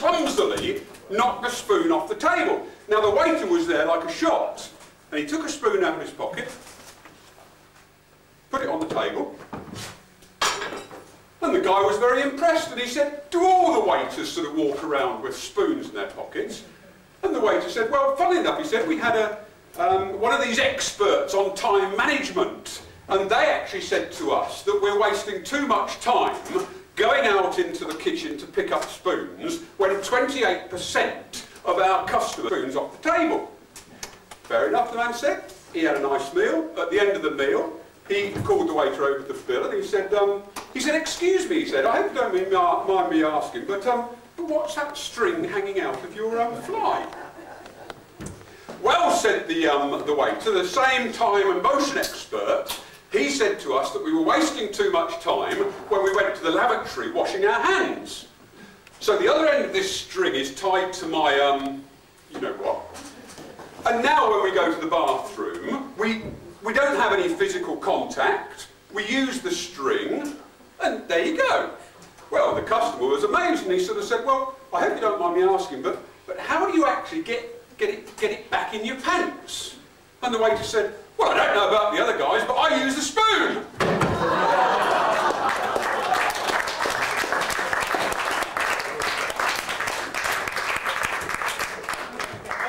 clumsily knocked the spoon off the table. Now the waiter was there like a shot, and he took a spoon out of his pocket, put it on the table, and the guy was very impressed, and he said, do all the waiters sort of walk around with spoons in their pockets? And the waiter said, well, funnily enough, he said, we had one of these experts on time management, and they actually said to us that we're wasting too much time going out into the kitchen to pick up spoons when 28% of our customers spoons off the table. Fair enough, the man said. He had a nice meal. At the end of the meal, he called the waiter over the bill, and he said, excuse me, he said, I hope you don't mind me asking, but what's that string hanging out of your fly? Well, said the waiter, the same time and motion expert, he said to us that we were wasting too much time when we went to the lavatory washing our hands. So the other end of this string is tied to my, you know what. And now when we go to the bathroom, we don't have any physical contact, we use the string, and there you go. Well, the customer was amazed, and he sort of said, well, I hope you don't mind me asking, but how do you actually get it back in your pants? And the waiter said, well, I don't know about the other guys, but I use the spoon.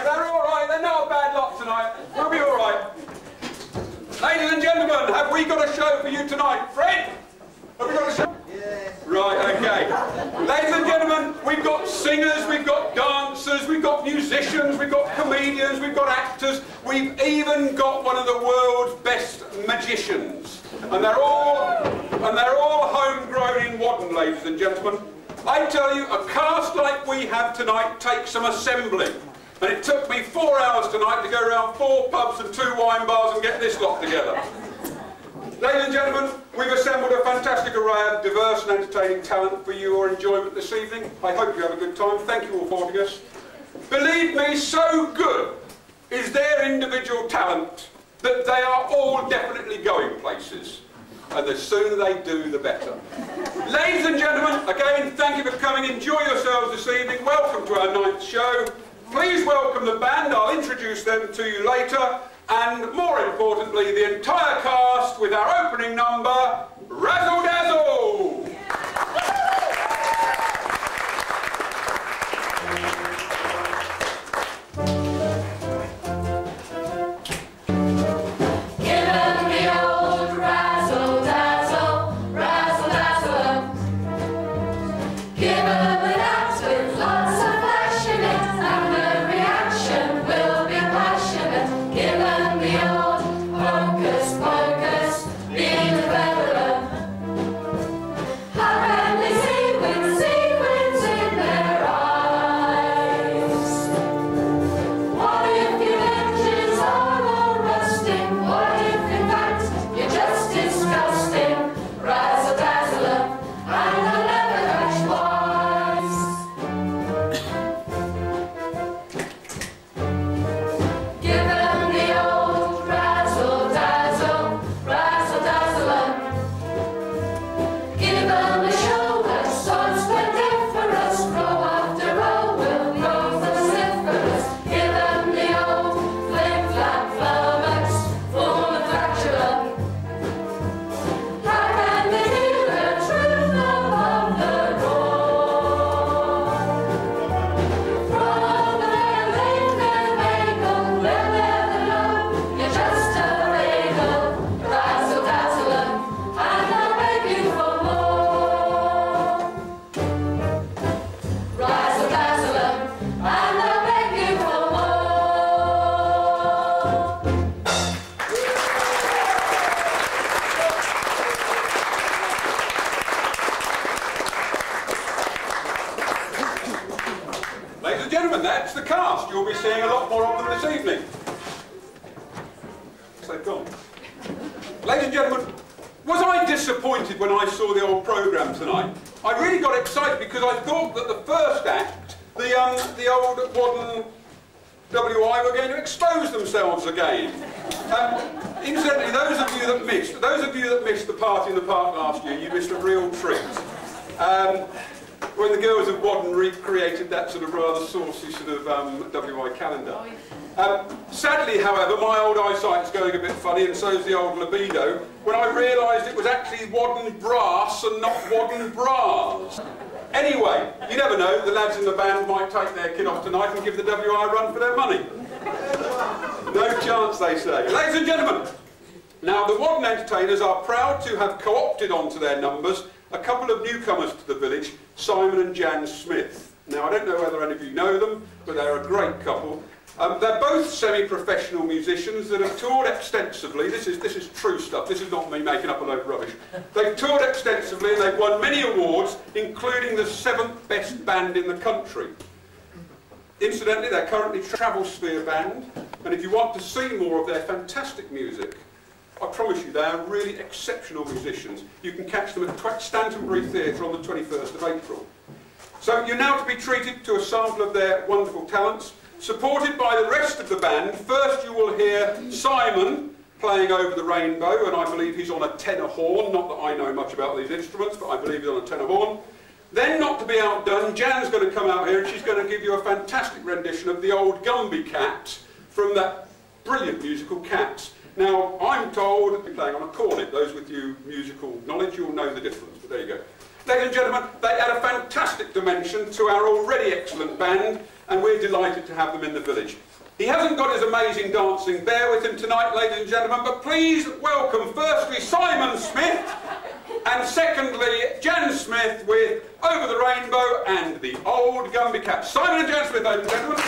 They're all right, they're not a bad lot tonight. We'll be all right. Ladies and gentlemen, have we got a show for you tonight? Fred, have we got a show? Yeah. Right, okay. Ladies and gentlemen, we've got singers, we've got dancers, we've got musicians, we've got comedians, we've got actors, we've even got one of the world's best magicians. And they're all homegrown in Whaddon, ladies and gentlemen. I tell you, a cast like we have tonight takes some assembling. And it took me 4 hours tonight to go around 4 pubs and 2 wine bars and get this lot together. Ladies and gentlemen, we've assembled a fantastic array of diverse and entertaining talent for your enjoyment this evening. I hope you have a good time. Thank you all for joining us. Believe me, so good is their individual talent that they are all definitely going places. And the sooner they do, the better. Ladies and gentlemen, again, thank you for coming. Enjoy yourselves this evening. Welcome to our 9th show. Please welcome the band. I'll introduce them to you later. And more importantly, the entire cast with our opening number, Razzle Dazzle! That's the cast. You'll be seeing a lot more of them this evening. So they've gone. Ladies and gentlemen, was I disappointed when I saw the old programme tonight? I really got excited because I thought that the first act, the old Whaddon WI were going to expose themselves again. Incidentally, those of you that missed the party in the park last year, you missed a real treat. when the girls of Whaddon recreated that sort of rather saucy sort of WI calendar. Sadly, however, my old eyesight's going a bit funny, and so's the old libido, when I realised it was actually Whaddon brass and not Whaddon bras. Anyway, you never know, the lads in the band might take their kid off tonight and give the WI a run for their money. No chance, they say. Ladies and gentlemen, now the Whaddon entertainers are proud to have co-opted onto their numbers a couple of newcomers to the village, Simon and Jan Smith. Now, I don't know whether any of you know them, but they're a great couple. They're both semi-professional musicians that have toured extensively. This is true stuff. This is not me making up a load of rubbish. They've toured extensively and they've won many awards, including the 7th best band in the country. Incidentally, they're currently a Travel Sphere band, and if you want to see more of their fantastic music, I promise you they are really exceptional musicians. You can catch them at Stantonbury Theatre on the 21st of April. So you're now to be treated to a sample of their wonderful talents, supported by the rest of the band. First you will hear Simon playing Over the Rainbow, and I believe he's on a tenor horn. Not that I know much about these instruments, but I believe he's on a tenor horn. Then, not to be outdone, Jan's going to come out here and she's going to give you a fantastic rendition of the old Gumby Cat from that brilliant musical Cats. Now, I'm told they're playing on a cornet. Those with you musical knowledge, you'll know the difference, but there you go. Ladies and gentlemen, they add a fantastic dimension to our already excellent band, and we're delighted to have them in the village. He hasn't got his amazing dancing bear with him tonight, ladies and gentlemen, but please welcome firstly Simon Smith, and secondly Jan Smith with Over the Rainbow and the Old Gumby Cat. Simon and Jan Smith, ladies and gentlemen.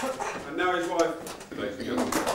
And now his wife, ladies and gentlemen.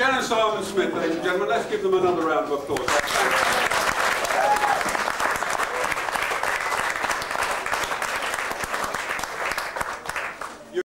Jan and Simon Smith, ladies and gentlemen, let's give them another round of applause.